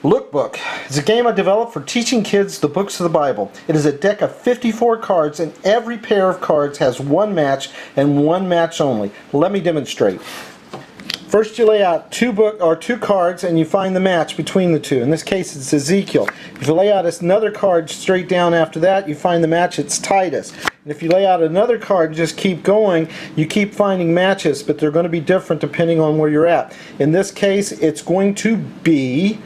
Lookbook is a game I developed for teaching kids the books of the Bible. It is a deck of 54 cards, and every pair of cards has one match and one match only. Let me demonstrate. First, you lay out two cards and you find the match between the two. In this case, it's Ezekiel. If you lay out another card straight down after that, you find the match, it's Titus. And if you lay out another card and just keep going, you keep finding matches, but they're going to be different depending on where you're at. In this case, it's going to be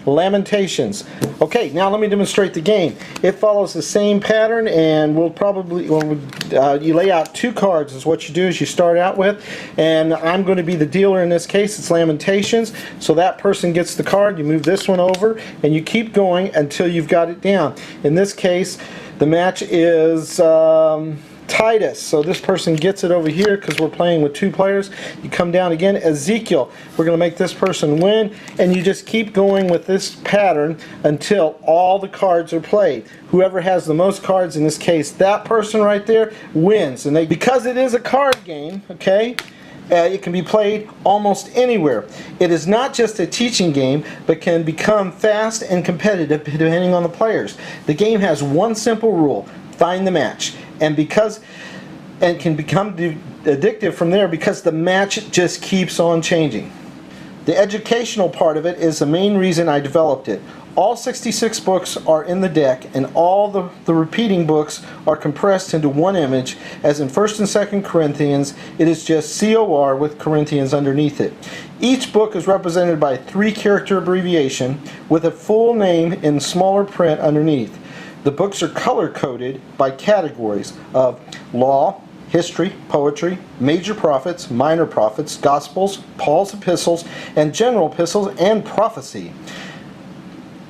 Lamentations. Okay, now let me demonstrate the game. It follows the same pattern, and we'll probably, you lay out two cards is what you do, is you start out with, and I'm going to be the dealer in this case. It's Lamentations, so that person gets the card. You move this one over, and you keep going until you've got it down. In this case, the match is Titus, so this person gets it over here because we're playing with two players. You come down again, Ezekiel. We're going to make this person win, and you just keep going with this pattern until all the cards are played. Whoever has the most cards, in this case that person right there, wins. And because it is a card game, okay, it can be played almost anywhere. It is not just a teaching game, but can become fast and competitive depending on the players. The game has one simple rule: find the match. And can become addictive from there because the match just keeps on changing. The educational part of it is the main reason I developed it. All 66 books are in the deck, and all the repeating books are compressed into one image, as in 1st and 2nd Corinthians, it is just COR with Corinthians underneath it. Each book is represented by a 3-character abbreviation with a full name in smaller print underneath. The books are color-coded by categories of law, history, poetry, major prophets, minor prophets, gospels, Paul's epistles, and general epistles, and prophecy.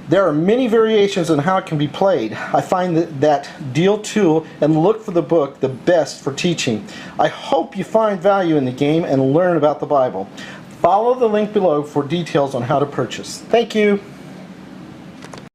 There are many variations on how it can be played. I find that deal tool and look for the book the best for teaching. I hope you find value in the game and learn about the Bible. Follow the link below for details on how to purchase. Thank you.